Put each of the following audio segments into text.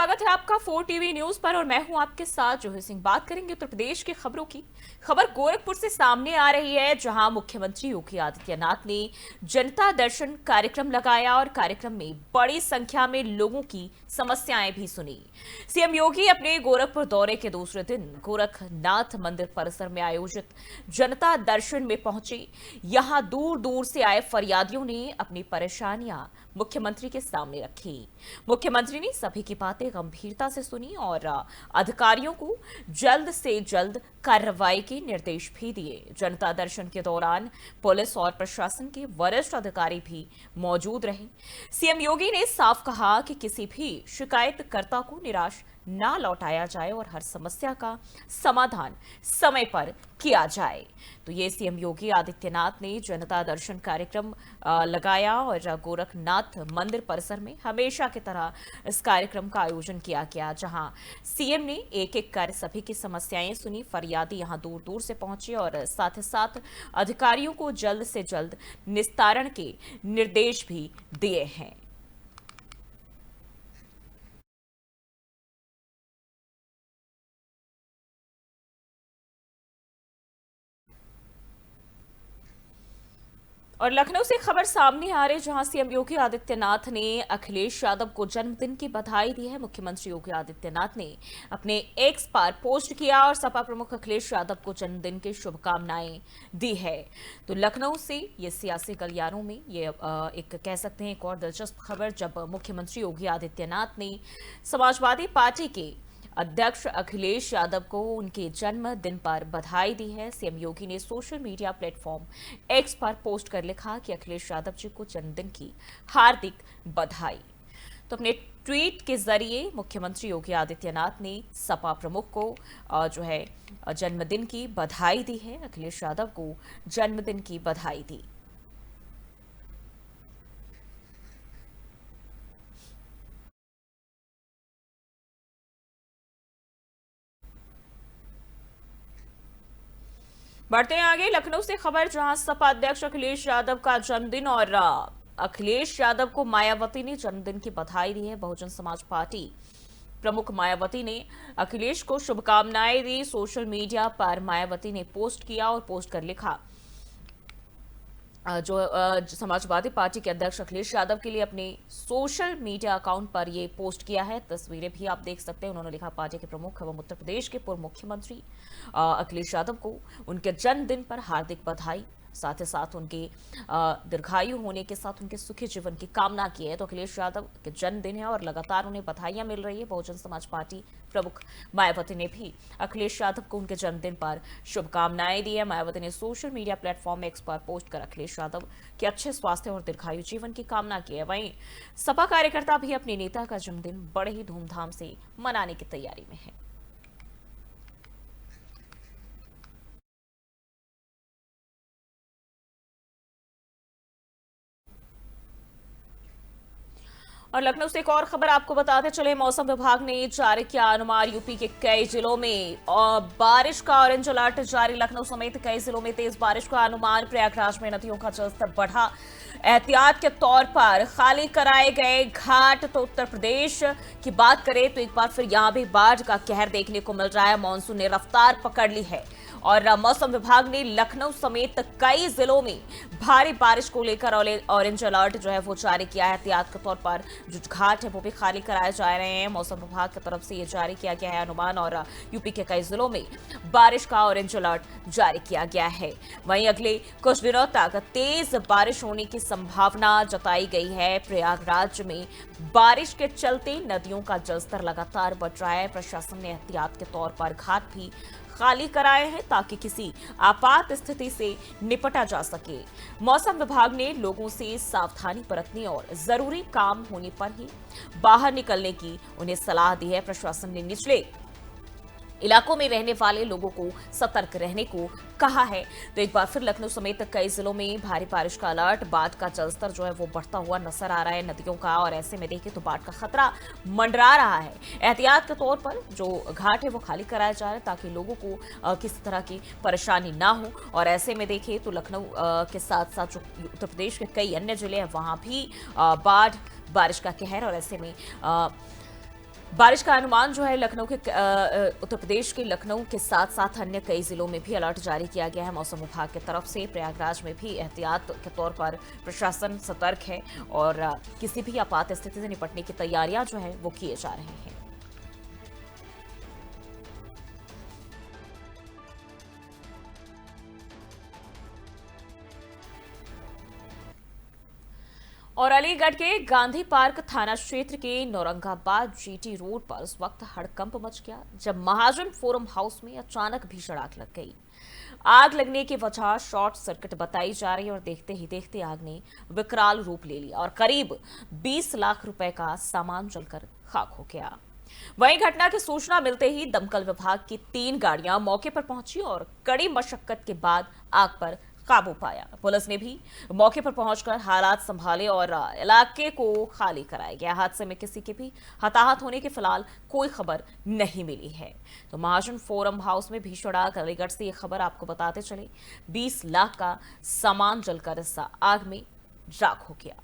स्वागत है आपका 4 टीवी न्यूज पर और मैं हूं आपके साथ जोही सिंह। बात करेंगे उत्तर प्रदेश की खबरों की। खबर गोरखपुर से सामने आ रही है, जहां मुख्यमंत्री योगी आदित्यनाथ ने जनता दर्शन कार्यक्रम लगाया और कार्यक्रम में बड़ी संख्या में लोगों की समस्याएं भी सुनी। सीएम योगी अपने गोरखपुर दौरे के दूसरे दिन गोरखनाथ मंदिर परिसर में आयोजित जनता दर्शन में पहुंचे। यहां दूर दूर से आए फरियादियों ने अपनी परेशानियां मुख्यमंत्री के सामने रखी। मुख्यमंत्री ने सभी की बातें गंभीरता से सुनी और अधिकारियों को जल्द से जल्द कार्रवाई के निर्देश भी दिए। जनता दर्शन के दौरान पुलिस और प्रशासन के वरिष्ठ अधिकारी भी मौजूद रहे। सीएम योगी ने साफ कहा कि किसी भी शिकायतकर्ता को निराश ना लौटाया जाए और हर समस्या का समाधान समय पर किया जाए। तो ये सीएम योगी आदित्यनाथ ने जनता दर्शन कार्यक्रम लगाया और गोरखनाथ मंदिर परिसर में हमेशा की तरह इस कार्यक्रम का आयोजन किया गया, जहां सीएम ने एक एक कर सभी की समस्याएं सुनी। फरियादी यहां दूर दूर से पहुंचे और साथ ही साथ अधिकारियों को जल्द से जल्द निस्तारण के निर्देश भी दिए हैं। और लखनऊ से खबर सामने आ रही, जहां सीएम योगी आदित्यनाथ ने अखिलेश यादव को जन्मदिन की बधाई दी है। मुख्यमंत्री योगी आदित्यनाथ ने अपने एक्स पर पोस्ट किया और सपा प्रमुख अखिलेश यादव को जन्मदिन की शुभकामनाएं दी है। तो लखनऊ से ये सियासी गलियारों में ये एक कह सकते हैं एक और दिलचस्प खबर, जब मुख्यमंत्री योगी आदित्यनाथ ने समाजवादी पार्टी के अध्यक्ष अखिलेश यादव को उनके जन्मदिन पर बधाई दी है। सीएम योगी ने सोशल मीडिया प्लेटफॉर्म एक्स पर पोस्ट कर लिखा कि अखिलेश यादव जी को जन्मदिन की हार्दिक बधाई। तो अपने ट्वीट के जरिए मुख्यमंत्री योगी आदित्यनाथ ने सपा प्रमुख को जो है जन्मदिन की बधाई दी है। अखिलेश यादव को जन्मदिन की बधाई दी। बढ़ते हैं आगे लखनऊ से खबर, जहां सपा अध्यक्ष अखिलेश यादव का जन्मदिन और अखिलेश यादव को मायावती ने जन्मदिन की बधाई दी है। बहुजन समाज पार्टी प्रमुख मायावती ने अखिलेश को शुभकामनाएं दी। सोशल मीडिया पर मायावती ने पोस्ट किया और पोस्ट कर लिखा जो समाजवादी पार्टी के अध्यक्ष अखिलेश यादव के लिए अपने सोशल मीडिया अकाउंट पर ये पोस्ट किया है। तस्वीरें भी आप देख सकते हैं। उन्होंने लिखा, पार्टी के प्रमुख एवं उत्तर प्रदेश के पूर्व मुख्यमंत्री अखिलेश यादव को उनके जन्मदिन पर हार्दिक बधाई। साथ ही साथ उनके दीर्घायु होने के साथ उनके सुखी जीवन की कामना की है। तो अखिलेश यादव के जन्मदिन है और लगातार उन्हें बधाइयां मिल रही है। बहुजन समाज पार्टी प्रमुख मायावती ने भी अखिलेश यादव को उनके जन्मदिन पर शुभकामनाएं दी है। मायावती ने सोशल मीडिया प्लेटफॉर्म एक्स पर पोस्ट कर अखिलेश यादव के अच्छे स्वास्थ्य और दीर्घायु जीवन की कामना की है। वहीं सपा कार्यकर्ता भी अपने नेता का जन्मदिन बड़े ही धूमधाम से मनाने की तैयारी में है। और लखनऊ से एक और खबर आपको बताते चले, मौसम विभाग ने जारी किया अनुमान। यूपी के कई जिलों में बारिश का ऑरेंज अलर्ट जारी। लखनऊ समेत कई जिलों में तेज बारिश का अनुमान। प्रयागराज में नदियों का जलस्तर बढ़ा। एहतियात के तौर पर खाली कराए गए घाट। तो उत्तर प्रदेश की बात करें तो एक बार फिर यहां भी बाढ़ का कहर देखने को मिल रहा है। मानसून ने रफ्तार पकड़ ली है और मौसम विभाग ने लखनऊ समेत कई जिलों में भारी बारिश को लेकर ऑरेंज अलर्ट जो है वो जारी किया है। एहतियात के तौर पर जो घाट है वो भी खाली कराए जा रहे हैं। मौसम विभाग की तरफ से ये जारी किया गया है अनुमान और यूपी के कई जिलों में बारिश का ऑरेंज अलर्ट जारी किया गया है। वहीं अगले कुछ दिनों तक तेज बारिश होने की संभावना जताई गई है। प्रयागराज में बारिश के चलते नदियों का जलस्तर लगातार बढ़ रहा है। प्रशासन ने एहतियात के तौर पर घाट भी खाली कराए हैं ताकि किसी आपात स्थिति से निपटा जा सके। मौसम विभाग ने लोगों से सावधानी बरतने और जरूरी काम होने पर ही बाहर निकलने की उन्हें सलाह दी है। प्रशासन ने निचले इलाकों में रहने वाले लोगों को सतर्क रहने को कहा है। तो एक बार फिर लखनऊ समेत कई जिलों में भारी बारिश का अलर्ट। बाढ़ का जलस्तर जो है वो बढ़ता हुआ नजर आ रहा है नदियों का, और ऐसे में देखें तो बाढ़ का खतरा मंडरा रहा है। एहतियात के तौर पर जो घाट है वो खाली कराया जा रहा है ताकि लोगों को किसी तरह की परेशानी ना हो। और ऐसे में देखें तो लखनऊ के साथ साथ जो उत्तर प्रदेश के कई अन्य जिले हैं वहां भी बाढ़ बारिश का कहर, और ऐसे में बारिश का अनुमान जो है लखनऊ के उत्तर प्रदेश के लखनऊ के साथ साथ अन्य कई जिलों में भी अलर्ट जारी किया गया है मौसम विभाग की तरफ से। प्रयागराज में भी एहतियात के तौर पर प्रशासन सतर्क है और किसी भी आपात स्थिति से निपटने की तैयारियां जो है वो किए जा रहे हैं। और अलीगढ़ के गांधी पार्क थाना क्षेत्र के नौरंगाबाद जीटी रोड पर उस वक्त हड़कंप मच गया जब महाजन फोरम हाउस में अचानक भीषण आग लग गई। आग लगने की वजह शॉर्ट सर्किट बताई जा रही है और देखते ही देखते आग ने विकराल रूप ले लिया और करीब 20 लाख रुपए का सामान जलकर खाक हो गया। वहीं घटना की सूचना मिलते ही दमकल विभाग की 3 गाड़ियां मौके पर पहुंची और कड़ी मशक्कत के बाद आग पर काबू पाया। पुलिस ने भी मौके पर पहुंचकर हालात संभाले और इलाके को खाली कराया गया। हादसे में किसी के भी हताहत होने की फिलहाल कोई खबर नहीं मिली है। तो महाजन फोरम हाउस में भीषण आग, अलीगढ़ से ये खबर आपको बताते चले। 20 लाख का सामान जलकर इस आग में राख हो गया।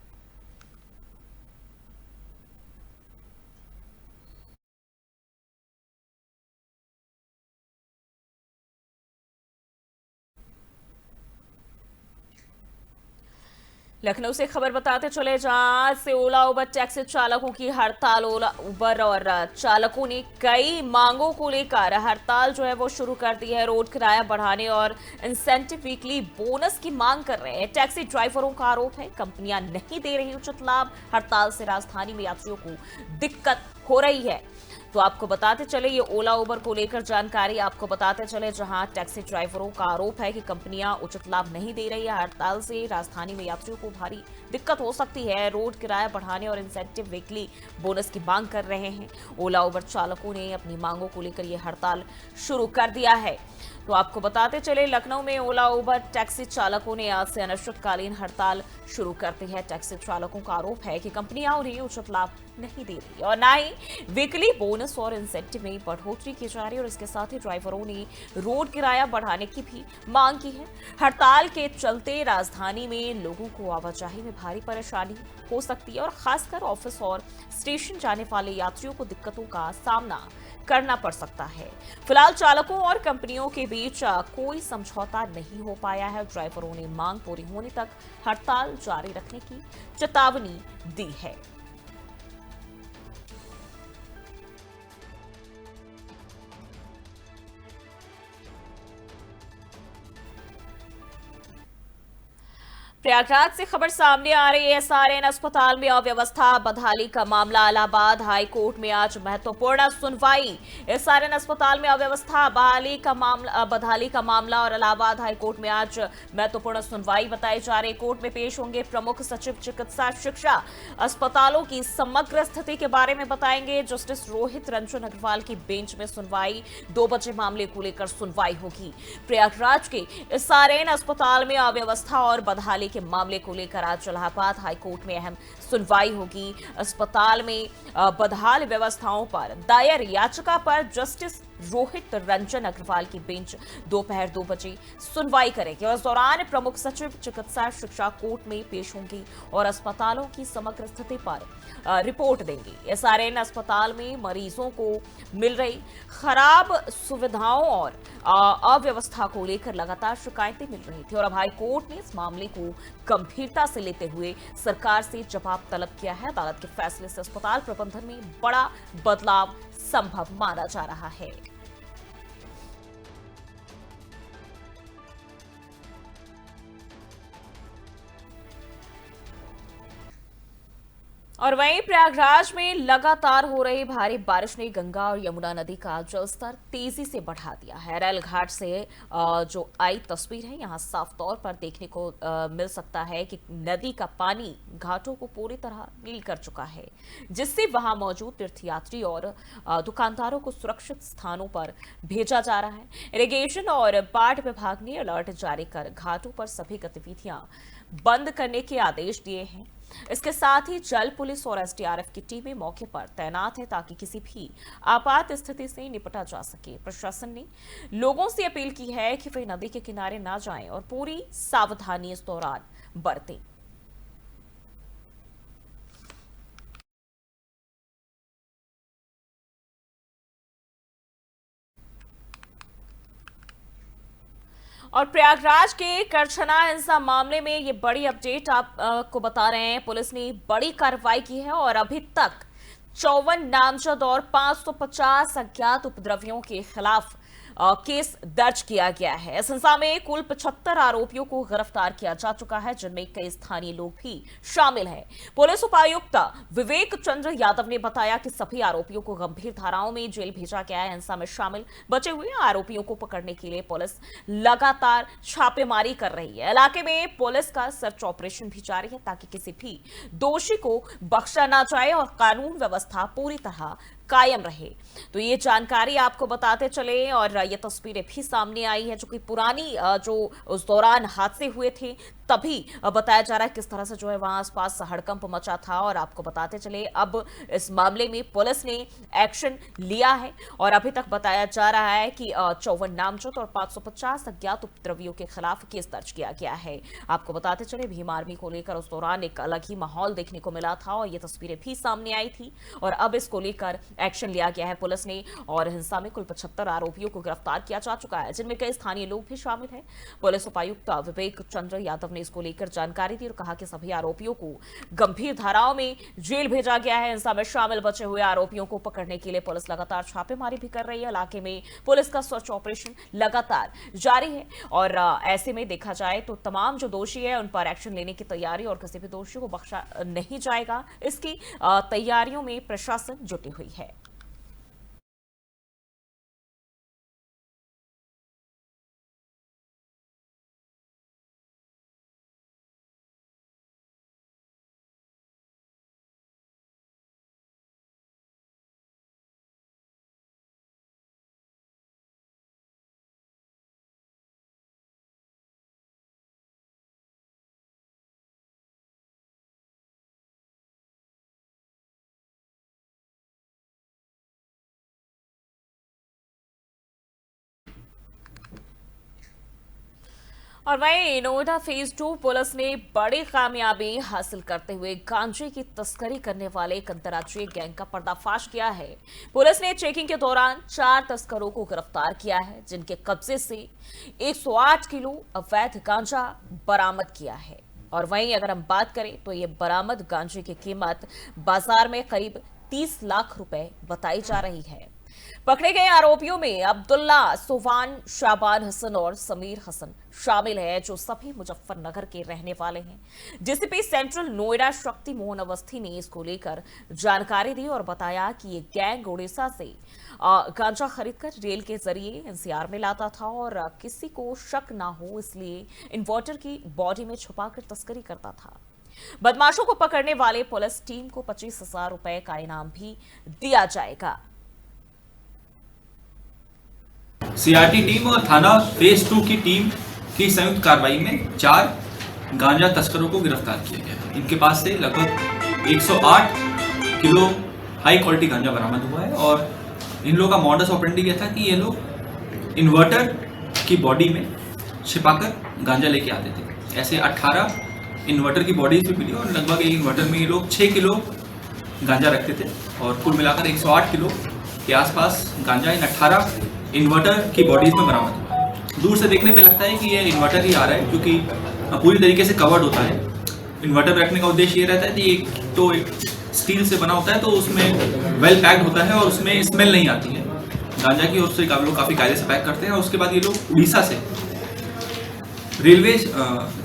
लखनऊ से खबर बताते चले जहां से ओला उबर टैक्सी चालकों की हड़ताल। ओला उबर और चालकों ने कई मांगों को लेकर हड़ताल जो है वो शुरू कर दी है। रोड किराया बढ़ाने और इंसेंटिव वीकली बोनस की मांग कर रहे हैं। टैक्सी ड्राइवरों का आरोप है कंपनियां नहीं दे रही उचित लाभ। हड़ताल से राजधानी में यात्रियों को दिक्कत हो रही है। तो आपको बताते चले ये ओला उबर को लेकर जानकारी आपको बताते चले जहां टैक्सी ड्राइवरों का आरोप है कि कंपनियां उचित लाभ नहीं दे रही है। हड़ताल से राजधानी में यात्रियों को भारी दिक्कत हो सकती है। रोड किराया बढ़ाने और इंसेंटिव वीकली बोनस की मांग कर रहे हैं। ओला उबर चालकों ने अपनी मांगों को लेकर यह हड़ताल शुरू कर दिया है। तो आपको बताते चले लखनऊ में ओला उबर टैक्सी चालकों ने आज से अनिश्चितकालीन हड़ताल शुरू कर दी है। टैक्सी चालकों का आरोप है कि कंपनियां उन्हें उचित लाभ नहीं दे रही और ना ही वीकली बोनस और इंसेंटिव में बढ़ोतरी की जा रही है और इसके साथ ही ड्राइवरों ने रोड किराया बढ़ाने की भी मांग की है। हड़ताल के चलते राजधानी में लोगों को आवाजाही में भारी परेशानी हो सकती है और खासकर ऑफिस और स्टेशन जाने वाले यात्रियों को दिक्कतों का सामना करना पड़ सकता है। फिलहाल चालकों और कंपनियों के बीच कोई समझौता नहीं हो पाया है। ड्राइवरों ने मांग पूरी होने तक हड़ताल जारी रखने की चेतावनी दी है। प्रयागराज से खबर सामने आ रही है। एसआरएन अस्पताल में अव्यवस्था, बदहाली का मामला। इलाहाबाद हाई कोर्ट में आज महत्वपूर्ण सुनवाई। एसआरएन अस्पताल में अव्यवस्था, बदहाली का मामला और इलाहाबाद हाई कोर्ट में आज महत्वपूर्ण सुनवाई बताई जा रही। कोर्ट में पेश होंगे प्रमुख सचिव चिकित्सा शिक्षा। अस्पतालों की समग्र स्थिति के बारे में बताएंगे। जस्टिस रोहित रंजन अग्रवाल की बेंच में सुनवाई। 2 बजे मामले को लेकर सुनवाई होगी। प्रयागराज के एसआरएन अस्पताल में अव्यवस्था और बदहाली के मामले को लेकर आज इलाहाबाद हाईकोर्ट में अहम सुनवाई होगी। अस्पताल में बदहाल व्यवस्थाओं पर दायर याचिका पर जस्टिस रोहित रंजन अग्रवाल की बेंच दोपहर 2 बजे सुनवाई करेगी और इस दौरान प्रमुख सचिव चिकित्सा शिक्षा कोर्ट में पेश होंगी और अस्पतालों की समग्र स्थिति पर रिपोर्ट देंगी। एसआरएन अस्पताल में मरीजों को मिल रही खराब सुविधाओं और अव्यवस्था को लेकर लगातार शिकायतें मिल रही थी और अब हाई कोर्ट ने इस मामले को गंभीरता से लेते हुए सरकार से जवाब तलब किया है। अदालत के फैसले से अस्पताल प्रबंधन में बड़ा बदलाव संभव माना जा रहा है। और वहीं प्रयागराज में लगातार हो रही भारी बारिश ने गंगा और यमुना नदी का जलस्तर तेजी से बढ़ा दिया है। रेल घाट से जो आई तस्वीर है यहां साफ तौर पर देखने को मिल सकता है कि नदी का पानी घाटों को पूरी तरह नील कर चुका है, जिससे वहां मौजूद तीर्थयात्री और दुकानदारों को सुरक्षित स्थानों पर भेजा जा रहा है। इरिगेशन और बाढ़ विभाग ने अलर्ट जारी कर घाटों पर सभी गतिविधियां बंद करने के आदेश दिए हैं। इसके साथ ही जल पुलिस और एसडीआरएफ की टीमें मौके पर तैनात है ताकि किसी भी आपात स्थिति से निपटा जा सके। प्रशासन ने लोगों से अपील की है कि वे नदी के किनारे ना जाएं और पूरी सावधानी इस दौरान बरतें। और प्रयागराज के करछना हिंसा मामले में ये बड़ी अपडेट आपको बता रहे हैं। पुलिस ने बड़ी कार्रवाई की है और अभी तक 54 नामजद और 550 अज्ञात उपद्रवियों के खिलाफ केस दर्ज किया गया है। इस हिंसा में कुल 75 आरोपियों को गिरफ्तार किया जा चुका है, जिनमें कई स्थानीय लोग भी शामिल हैं। पुलिस उपायुक्त विवेक चंद्र यादव ने बताया कि सभी आरोपियों को गंभीर धाराओं में जेल भेजा गया है। हिंसा में शामिल बचे हुए आरोपियों को पकड़ने के लिए पुलिस लगातार छापेमारी कर रही है। इलाके में पुलिस का सर्च ऑपरेशन भी जारी है ताकि किसी भी दोषी को बख्शा ना जाए और कानून व्यवस्था पूरी तरह कायम रहे। तो ये जानकारी आपको बताते चले और ये तस्वीरें भी सामने आई है जो कि पुरानी जो उस दौरान हादसे हुए थे तभी बताया जा रहा है किस तरह से जो है वहां आसपास हड़कंप मचा था। और आपको बताते चले अब इस मामले में पुलिस ने एक्शन लिया है और अभी तक बताया जा रहा है कि 54 नामजद और 550 अज्ञात उपद्रवियों के खिलाफ केस दर्ज किया गया है। आपको बताते चले भीम आर्मी को लेकर उस दौरान एक अलग ही माहौल देखने को मिला था और ये तस्वीरें भी सामने आई थी और अब इसको लेकर एक्शन लिया गया है पुलिस ने और हिंसा में कुल 75 आरोपियों को गिरफ्तार किया जा चुका है, जिनमें कई स्थानीय लोग भी शामिल हैं। पुलिस उपायुक्त विवेक चंद्र यादव ने इसको लेकर जानकारी दी और कहा कि सभी आरोपियों को गंभीर धाराओं में जेल भेजा गया है। हिंसा में शामिल बचे हुए आरोपियों को पकड़ने के लिए पुलिस लगातार छापेमारी भी कर रही है। इलाके में पुलिस का सर्च ऑपरेशन लगातार जारी है और ऐसे में देखा जाए तो तमाम जो दोषी है उन पर एक्शन लेने की तैयारी और किसी भी दोषी को बख्शा नहीं जाएगा, इसकी तैयारियों में प्रशासन जुटी हुई है। और वहीं नोएडा फेज 2 पुलिस ने बड़ी कामयाबी हासिल करते हुए गांजे की तस्करी करने वाले एक अंतर्राज्यीय गैंग का पर्दाफाश किया है। पुलिस ने चेकिंग के दौरान 4 तस्करों को गिरफ्तार किया है, जिनके कब्जे से 108 किलो अवैध गांजा बरामद किया है। और वहीं अगर हम बात करें तो ये बरामद गांजे की कीमत बाजार में करीब 30 लाख रुपए बताई जा रही है। पकड़े गए आरोपियों में अब्दुल्ला, सुवान, शाबान हसन और समीर हसन शामिल हैं, जो सभी मुजफ्फरनगर के रहने वाले हैं। डीसीपी सेंट्रल नोएडा शक्ति मोहन अवस्थी ने इसको लेकर जानकारी दी और बताया कि ये गैंग उड़ीसा से गांजा खरीदकर रेल के जरिए एनसीआर में लाता था और किसी को शक ना हो इसलिए इन्वर्टर की बॉडी में छुपाकर तस्करी करता था। बदमाशों को पकड़ने वाले पुलिस टीम को 25,000 रुपए का इनाम भी दिया जाएगा। सीआरटी टीम और थाना फेज 2 की टीम की संयुक्त कार्रवाई में 4 गांजा तस्करों को गिरफ्तार किया गया। इनके पास से लगभग 108 किलो हाई क्वालिटी गांजा बरामद हुआ है और इन लोगों का मॉडस ऑपरेंडी यह था कि ये लोग इन्वर्टर की बॉडी में छिपाकर गांजा लेके आते थे। ऐसे 18 इन्वर्टर की बॉडी भी मिली और लगभग एक इन्वर्टर में ये लोग 6 किलो गांजा रखते थे और कुल मिलाकर 108 किलो के आसपास गांजा इन 18 इन्वर्टर की बॉडीज में बरामद हुआ है। दूर से देखने पे लगता है कि ये इन्वर्टर ही आ रहा है, क्योंकि पूरी तरीके से कवर्ड होता है। इन्वर्टर रखने का उद्देश्य ये रहता है कि एक तो स्टील से बना होता है तो उसमें वेल पैक्ड होता है और उसमें स्मेल नहीं आती है गांजा की, और उससे लोग काफ़ी कायदे से पैक करते हैं। और उसके बाद ये लोग उड़ीसा से रेलवे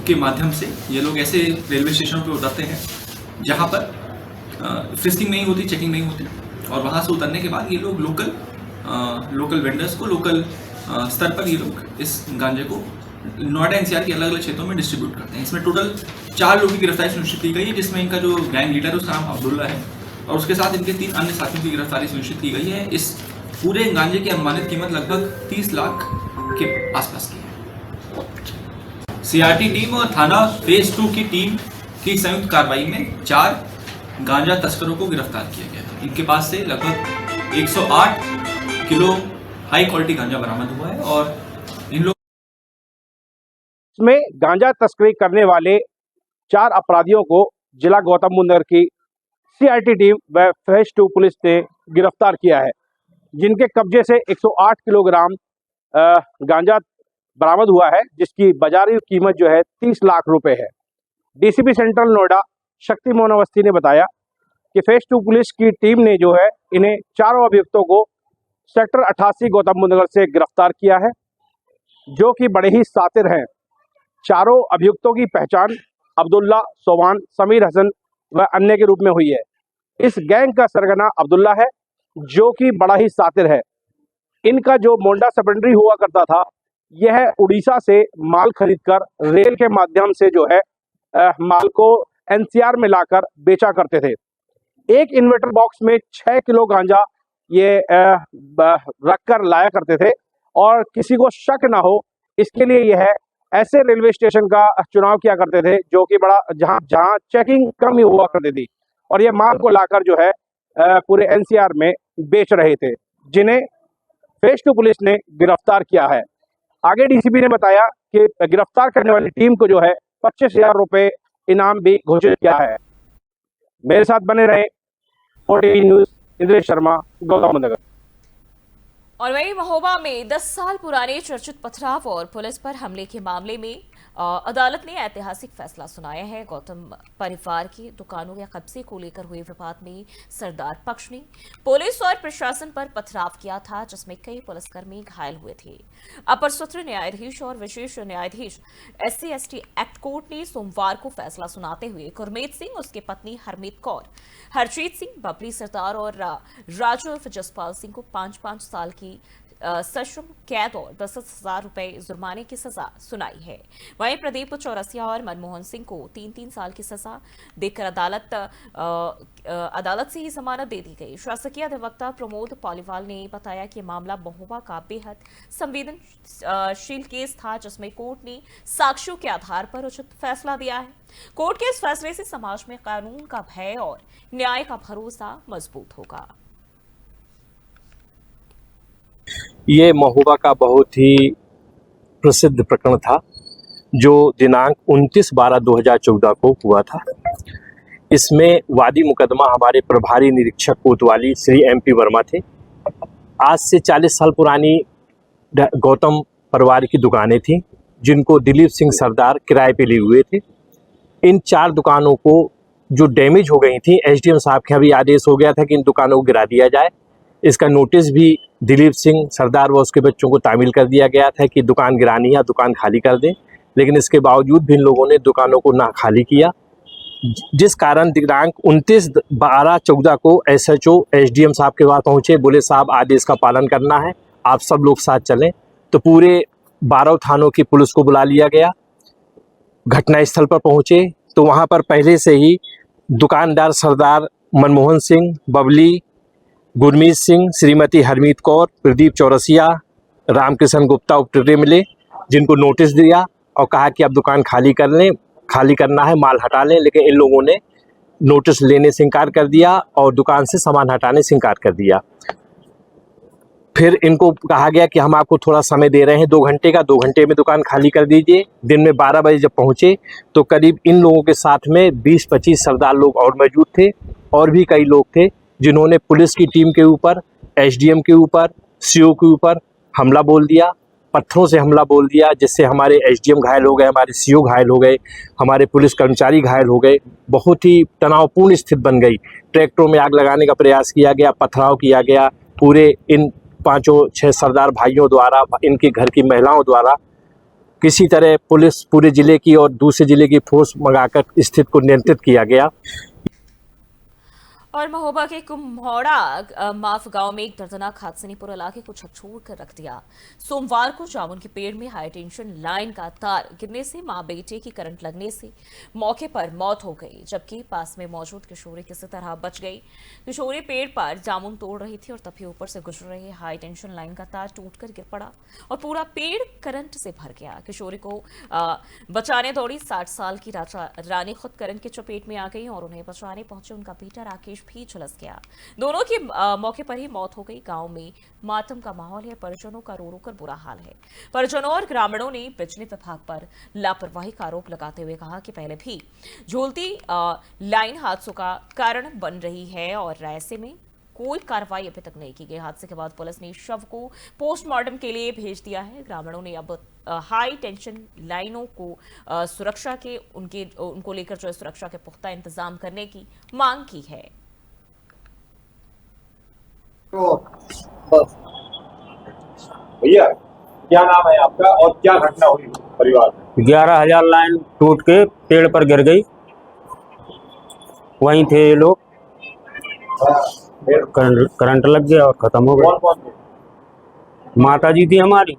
के माध्यम से ये लोग ऐसे रेलवे स्टेशनों पर उतरते हैं जहाँ पर फ्रिस्किंग नहीं होती, चेकिंग नहीं होती, और वहाँ से उतरने के बाद ये लोग लोकल वेंडर्स को लोकल स्तर पर ये लोग इस गांजे को नोएडा एनसीआर के अलग अलग क्षेत्रों में डिस्ट्रीब्यूट करते हैं। इसमें टोटल 4 लोगों की गिरफ्तारी सुनिश्चित की गई है, जिसमें इनका जो गैंग लीडर है उसका नाम अब्दुल्ला है और उसके साथ इनके 3 अन्य साथियों की गिरफ्तारी सुनिश्चित की गई है। इस पूरे गांजे की अनुमानित कीमत लगभग 30 लाख के आसपास की है। सीआरटी टीम और थाना फेज 2 की टीम की संयुक्त कार्रवाई में 4 गांजा तस्करों को गिरफ्तार किया गया। इनके पास से लगभग 108 किलो हाई क्वालिटी गांजा बरामद हुआ है और इन लोग में गांजा तस्करी करने वाले 4 अपराधियों को जिला गौतम बुद्ध नगर की सीआरटी टीम व फेज 2 पुलिस ने गिरफ्तार किया है, जिनके कब्जे से 108 किलोग्राम गांजा बरामद हुआ है, जिसकी बाजारी कीमत जो है 30 लाख रुपए है। डीसीपी सेंट्रल नोएडा शक्ति मोहन अवस्थी ने बताया कि फेज 2 पुलिस की टीम ने जो है इन्हें चारों अभियुक्तों को सेक्टर 88 गौतम बुद्ध नगर से गिरफ्तार किया है, जो कि बड़े ही शातिर हैं। चारों अभियुक्तों की पहचान अब्दुल्ला, सोमान, समीर हसन व अन्य के रूप में हुई है। इस गैंग का सरगना अब्दुल्ला है, जो कि बड़ा ही शातिर है। इनका जो मोंडा सपेंड्री हुआ करता था, यह उड़ीसा से माल खरीदकर रेल के माध्यम से जो है माल को एनसीआर में लाकर बेचा करते थे। एक इन्वर्टर बॉक्स में 6 किलो गांजा ये रखकर लाया करते थे और किसी को शक ना हो, इसके लिए यह ऐसे रेलवे स्टेशन का चुनाव किया करते थे जो कि बड़ा जहां चेकिंग कम ही हुआ करती थी, और यह माल को लाकर जो है पूरे एनसीआर में बेच रहे थे, जिन्हें फेज 2 पुलिस ने गिरफ्तार किया है। आगे डीसीपी ने बताया कि गिरफ्तार करने वाली टीम को जो है 25,000 रुपए इनाम भी घोषित किया है। मेरे साथ बने रहे 4TV न्यूज, इंद्रेश शर्मा, गौतम बुद्ध नगर। और वहीं महोबा में 10 साल पुराने चर्चित पथराव और पुलिस पर हमले के मामले में अदालत ने ऐतिहासिक फैसला सुनाया है। गौतम परिवार की दुकानों के कब्जे को लेकर हुए विवाद में सरदार पक्ष ने पुलिस और प्रशासन पर पथराव किया था, जिसमें कई पुलिसकर्मी घायल हुए थे। अपर सत्र न्यायाधीश और विशेष न्यायाधीश SC/ST एक्ट कोर्ट ने सोमवार को फैसला सुनाते हुए गुरमीत सिंह, उसकी पत्नी हरमीत कौर, हरजीत सिंह, बबली सरदार और राजू जसपाल सिंह को 5-5 साल की सश्रम कैद और 10,000 रुपए जुर्माने की सजा सुनाई है। वहीं प्रदीप चौरसिया और मनमोहन सिंह को 3-3 साल की सजा देकर अदालत से ही जमानत दे दी गई। शासकीय अधिवक्ता प्रमोद पालीवाल ने बताया कि मामला महोबा का बेहद संवेदनशील केस था, जिसमें कोर्ट ने साक्ष्यों के आधार पर उचित फैसला दिया है। कोर्ट के इस फैसले से समाज में कानून का भय और न्याय का भरोसा मजबूत होगा। ये महोबा का बहुत ही प्रसिद्ध प्रकरण था, जो दिनांक 29/12/2014 को हुआ था। इसमें वादी मुकदमा हमारे प्रभारी निरीक्षक कोतवाली श्री MP वर्मा थे। आज से 40 साल पुरानी गौतम परिवार की दुकानें थीं, जिनको दिलीप सिंह सरदार किराए पे लिए हुए थे। इन 4 दुकानों को जो डैमेज हो गई थी, SDM साहब के अभी आदेश हो गया था कि इन दुकानों को गिरा दिया जाए। इसका नोटिस भी दिलीप सिंह सरदार व उसके बच्चों को तामील कर दिया गया था कि दुकान गिरानी है, दुकान खाली कर दें, लेकिन इसके बावजूद भी इन लोगों ने दुकानों को ना खाली किया, जिस कारण दिनांक 29/12/14 को SHO SDM साहब के पास पहुंचे, बोले साहब आदेश का पालन करना है, आप सब लोग साथ चलें। तो पूरे 12 थानों की पुलिस को बुला लिया गया। घटनास्थल पर पहुंचे तो वहां पर पहले से ही दुकानदार सरदार मनमोहन सिंह, बबली, गुरमीत सिंह, श्रीमती हरमीत कौर, प्रदीप चौरसिया, रामकृष्ण गुप्ता उपटरे मिले, जिनको नोटिस दिया और कहा कि अब दुकान खाली कर लें, खाली करना है, माल हटा लें। लेकिन इन लोगों ने नोटिस लेने से इनकार कर दिया और दुकान से सामान हटाने से इनकार कर दिया। फिर इनको कहा गया कि हम आपको थोड़ा समय दे रहे हैं 2 घंटे का, 2 घंटे में दुकान खाली कर दीजिए। दिन में 12 बजे जब पहुंचे तो करीब इन लोगों के साथ में 20-25 सरदार लोग और मौजूद थे, और भी कई लोग थे जिन्होंने पुलिस की टीम के ऊपर, SDM के ऊपर, CO के ऊपर हमला बोल दिया, पत्थरों से हमला बोल दिया, जिससे हमारे SDM घायल हो गए, हमारे CO घायल हो गए, हमारे पुलिस कर्मचारी घायल हो गए। बहुत ही तनावपूर्ण स्थिति बन गई। ट्रैक्टरों में आग लगाने का प्रयास किया गया, पथराव किया गया। पूरे इन 5-6 सरदार भाइयों द्वारा, इनके घर की महिलाओं द्वारा किसी तरह पुलिस पूरे जिले की और दूसरे जिले की फोर्स मंगाकर स्थिति को नियंत्रित किया गया। और महोबा के कुम्हौड़ा माफ गांव में एक दर्दनाक हादसे ने पूरे इलाके को झकझोर कर रख दिया। सोमवार को जामुन के पेड़ में हाई टेंशन लाइन का तार गिरने से मां बेटे की करंट लगने से मौके पर मौत हो गई, जबकि पास में मौजूद किशोरी किसी तरह बच गई। किशोरी पेड़ पर जामुन तोड़ रही थी और तभी ऊपर से गुजर रही हाई टेंशन लाइन का तार टूटकर गिर पड़ा और पूरा पेड़ करंट से भर गया। किशोरी को बचाने दौड़ी 60 साल की रानी खुद करंट की चपेट में आ गई और उन्हें बचाने पहुंचे उनका बेटा राकेश भी झुलस गया। दोनों की मौके पर ही मौत हो गई। गांव में मातम का माहौल है, परिजनों का रो रो कर बुरा हाल है। परिजनों और ग्रामीणों ने बिजली विभाग पर लापरवाही का आरोप लगाते हुए कहा कि पहले भी झूलती लाइन हादसों का कारण बन रही है और ऐसे में कोई कार्रवाई अभी तक नहीं की गई। हादसे के बाद पुलिस ने शव को पोस्टमार्टम के लिए भेज दिया है। ग्रामीणों ने अब हाई टेंशन लाइनों को सुरक्षा के उनको लेकर जो है सुरक्षा के पुख्ता इंतजाम करने की मांग की है। भैया क्या नाम है आपका और क्या घटना हुई परिवार में? 11,000 लाइन टूट के पेड़ पर गिर गई। वहीं थे ये लोग, करंट लग गया और खत्म हो कौन कौन थे? गया। माता जी थी हमारी,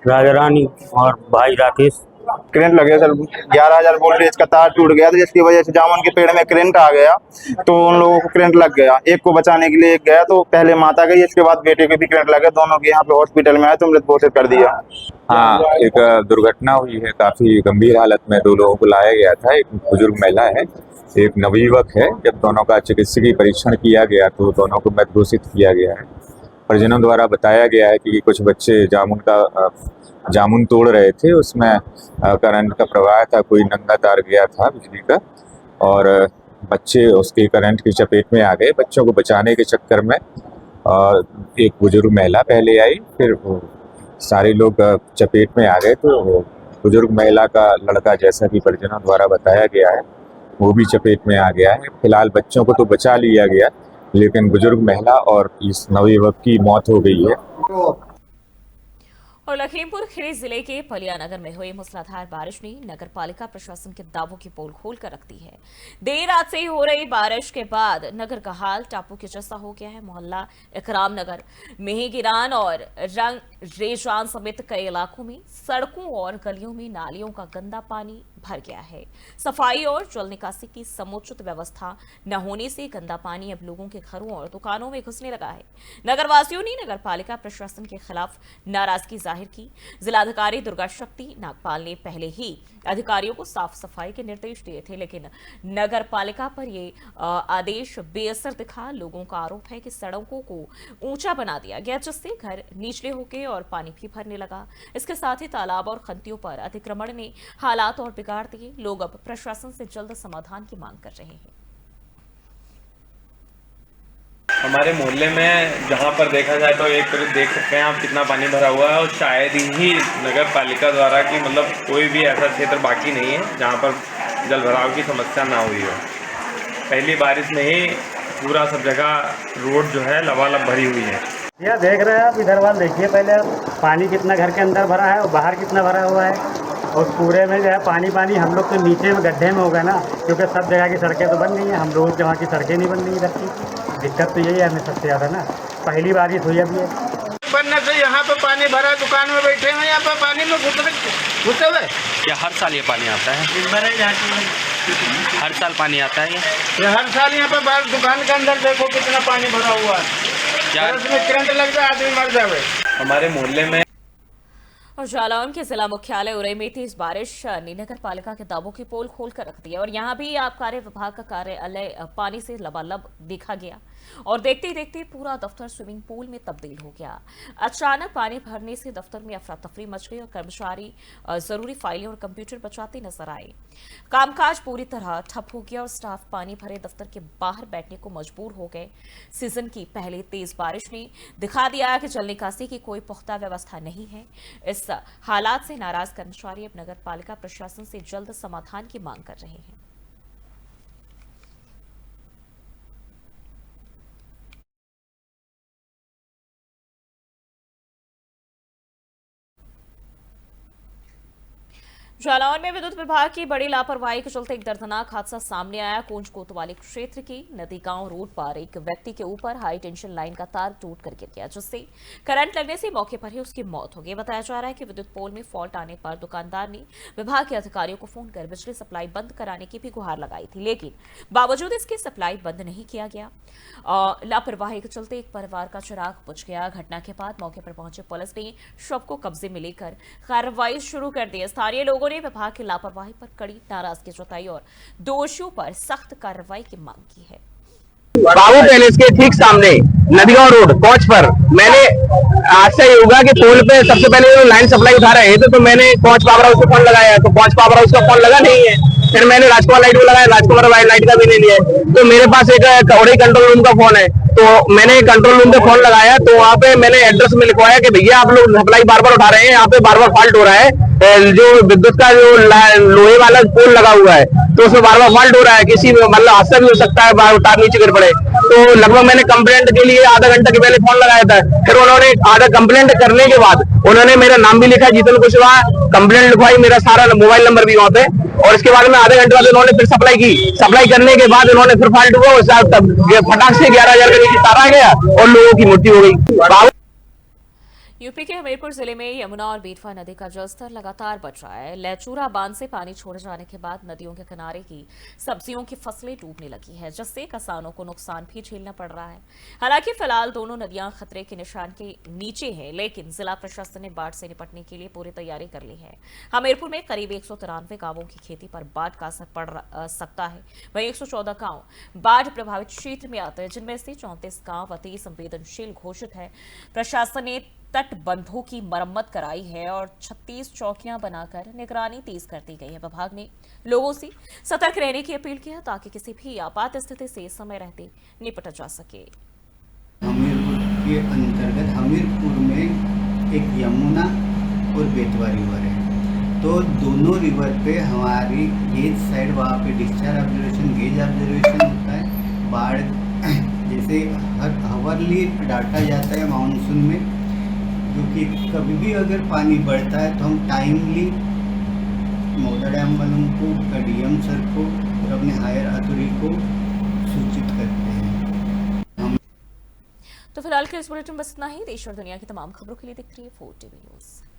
राजा रानी और भाई राकेश। करंट लग गया सर, 11,000 वोल्टेज का तार टूट गया था, जिसकी वजह से जामुन के पेड़ में करंट आ गया तो उन लोगों को करंट लग गया। एक को बचाने के लिए एक गया तो पहले माता गई, इसके बाद बेटे को भी करंट लग गया। दोनों के यहाँ पे हॉस्पिटल में आए तो मृत घोषित कर दिया। हाँ, एक दुर्घटना हुई है, काफी गंभीर हालत में 2 लोगों को लाया गया था। एक बुजुर्ग महिला है, एक नवयुवक है। जब दोनों का चिकित्सकीय परीक्षण किया गया तो दोनों को मृत घोषित किया गया है। परिजनों द्वारा बताया गया है कि कुछ बच्चे जामुन तोड़ रहे थे, उसमें करंट का प्रवाह था, कोई नंगा तार गया था बिजली का और बच्चे उसके करंट की चपेट में आ गए। बच्चों को बचाने के चक्कर में एक बुजुर्ग महिला पहले आई, फिर सारे लोग चपेट में आ गए तो बुजुर्ग महिला का लड़का, जैसा कि परिजनों द्वारा बताया गया है, वो भी चपेट में आ गया है। फिलहाल बच्चों को तो बचा लिया गया, लेकिन बुजुर्ग महिला और इस नवयुवक की मौत हो गई है। और लखीमपुर खीरी जिले के पलियानगर में हुई मूसलाधार बारिश ने नगर पालिका प्रशासन के दावों की पोल खोल कर रख दी है। देर रात से ही हो रही बारिश के बाद नगर का हाल टापू के जैसा हो गया है। मोहल्ला इकराम नगर, मेहगिरान और रंग रेजान समेत कई इलाकों में सड़कों और गलियों में नालियों का गंदा पानी भर गया है। सफाई और जल निकासी की समुचित व्यवस्था न होने से गंदा पानी अब लोगों के घरों और दुकानों में घुसने लगा है। नगरवासियों ने नगर पालिका प्रशासन के खिलाफ नाराजगी जाहिर की। जिलाधिकारी दुर्गा शक्ति नागपाल ने पहले ही अधिकारियों को साफ सफाई के निर्देश दिए थे, लेकिन नगर पालिका पर ये आदेश बेअसर दिखा। लोगों का आरोप है कि सड़कों को ऊंचा बना दिया गया, जिससे घर निचले हो गए और पानी भी भरने लगा। इसके साथ ही तालाब और खंतियों पर अतिक्रमण ने हालात और बिगाड़ दिए। लोग अब प्रशासन से जल्द समाधान की मांग कर रहे हैं। हमारे मोहल्ले में जहाँ पर देखा जाए तो एक तरफ देख सकते हैं आप कितना पानी भरा हुआ है और शायद ही नगर पालिका द्वारा कि मतलब कोई भी ऐसा क्षेत्र बाकी नहीं है जहाँ पर जल भराव की समस्या ना हुई हो। पहली बारिश में ही पूरा सब जगह रोड जो है लबालब भरी हुई है। यह देख रहे हैं आप, इधर वाल देखिए पहले आप, पानी कितना घर के अंदर भरा है और बाहर कितना भरा हुआ है। और पूरे में जो है पानी हम लोग तो नीचे में गड्ढे में हो गए ना, क्योंकि सब जगह की सड़कें तो बन गई हैं। हम लोग जहाँ की सड़कें नहीं बन रही इधर की। दिक्कत तो यही है हमें सबसे ज़्यादा ना, पहली बारिश हुई अभी है। बनने से यहाँ पे पानी भरा, दुकान में बैठे हैं, यहाँ पे पानी में घुसे हुए। क्या हर साल ये पानी आता है? हर साल पानी आता है ये हर साल यहाँ पे दुकान के अंदर देखो कितना पानी भरा हुआ है। क्या इसमें करंट लग जाए आदमी मर जाए। हमारे मोहल्ले में और जालौन के जिला मुख्यालय उरई में तेज बारिश ने नगर पालिका के दावों की पोल खोल कर रख दी है और यहाँ भी आबकारी विभाग का कार्यालय पानी से लबालब देखा गया और देखते ही देखते पूरा दफ्तर स्विमिंग पूल में तब्दील हो गया। अचानक पानी भरने से दफ्तर में अफरा तफरी मच गई और कर्मचारी जरूरी फाइलें और कंप्यूटर बचाते नजर आए। कामकाज पूरी तरह ठप हो गया और स्टाफ पानी भरे दफ्तर के बाहर बैठने को मजबूर हो गए। सीजन की पहले तेज बारिश ने दिखा दिया कि जल निकासी की कोई पुख्ता व्यवस्था नहीं है। इस हालात से नाराज कर्मचारी अब नगर पालिका प्रशासन से जल्द समाधान की मांग कर रहे हैं। जालौन में विद्युत विभाग की बड़ी लापरवाही के चलते एक दर्दनाक हादसा सामने आया। कोंच कोतवाली क्षेत्र की नदी गांव रोड पर एक व्यक्ति के ऊपर हाई टेंशन लाइन का तार टूट कर गिर गया, जिससे करंट लगने से मौके पर ही उसकी मौत हो गई। बताया जा रहा है कि विद्युत पोल में फॉल्ट आने पर दुकानदार ने विभाग के अधिकारियों को फोन कर बिजली सप्लाई बंद कराने की भी गुहार लगाई थी, लेकिन बावजूद इसकी सप्लाई बंद नहीं किया गया। लापरवाही के चलते एक परिवार का चिराग बुझ गया। घटना के बाद मौके पर पहुंचे पुलिस ने शव को कब्जे में लेकर कार्रवाई शुरू कर दी। स्थानीय लोगों ने विभाग की लापरवाही पर कड़ी नाराजगी जताई और दोषियों पर सख्त कार्रवाई की मांग की है। बाबू पैलेस के ठीक सामने नदीगांव रोड कोच पर मैंने आज से होगा कि पोल पे सबसे पहले लाइन सप्लाई उठा रहे थे तो मैंने कोच पावर हाउस को फोन लगाया तो कोच पावर हाउस का फोन लगा नहीं है। फिर मैंने राजकुमार लाइट को लगाया, राजकुमार लाइट का भी नहीं लिया। तो मेरे पास एक और कंट्रोल रूम का फोन है, तो मैंने कंट्रोल रूम पे फोन लगाया, तो वहाँ पे मैंने एड्रेस में लिखवाया कि भैया आप लोग सप्लाई बार बार उठा रहे हैं, यहाँ पे बार बार फॉल्ट हो रहा है, जो विद्युत का जो लोहे वाला पोल लगा हुआ है तो उसमें बार बार फॉल्ट हो रहा है, किसी मतलब हादसा भी हो सकता है, तार नीचे गिर पड़े। तो लगभग मैंने कंप्लेंट के लिए आधा घंटा के पहले फोन लगाया था, फिर उन्होंने आधा कंप्लेंट करने के बाद उन्होंने मेरा नाम भी लिखा, जितन कुशवाहा, कंप्लेंट लिखवाई, मेरा सारा मोबाइल नंबर भी वहाँ पे, और इसके बाद में आधे घंटे बाद उन्होंने फिर सप्लाई की। सप्लाई करने के बाद उन्होंने फिर फॉल्ट हुआ, फटाक से 11,000 के नीचे तार आ गया और लोगों की मृत्यु हो गई। यूपी के हमीरपुर जिले में यमुना और बेतवा नदी का जलस्तर लगातार बढ़ रहा है। लहचूरा बांध से पानी छोड़े जाने के बाद नदियों के किनारे की सब्जियों की फसलें डूबने लगी है, जिससे किसानों को नुकसान भी झेलना पड़ रहा है। हालांकि फिलहाल दोनों नदियां खतरे के निशान के नीचे हैं, लेकिन जिला प्रशासन ने बाढ़ से निपटने के लिए पूरी तैयारी कर ली है। हमीरपुर में करीब 193 गांवों की खेती पर बाढ़ का असर पड़ सकता है। वहीं 114 गांव बाढ़ प्रभावित क्षेत्र में आते हैं, जिनमें से 34 गांव अति संवेदनशील घोषित है। प्रशासन ने तटबंधों की मरम्मत कराई है और 36 चौकियां बनाकर निगरानी तेज कर दी गई है। विभाग ने लोगों से सतर्क रहने की अपील की है, ताकि किसी भी आपात स्थिति से समय रहते निपटा जा सके। हमीरपुर के अंतर्गत हमीरपुर में एक यमुना और बेतवा रिवर है, तो दोनों रिवर पे हमारी गेज साइड वहाँ पे डिस्चार्ज ऑब्जर्वेशन, गेज ऑब्जर्वेशन होता है। बाढ़ जैसे हर हावरली डाटा जाता है मानसून में, क्योंकि कभी भी अगर पानी बढ़ता है तो हम टाइमली मौदा डैम वालों को, डीएम सर को और अपने हायर अथॉरिटी को सूचित करते हैं। तो फिलहाल के इस बुलेटिन में बस इतना ही। देश और दुनिया की तमाम खबरों के लिए देखते रहिए 4 TV न्यूज़।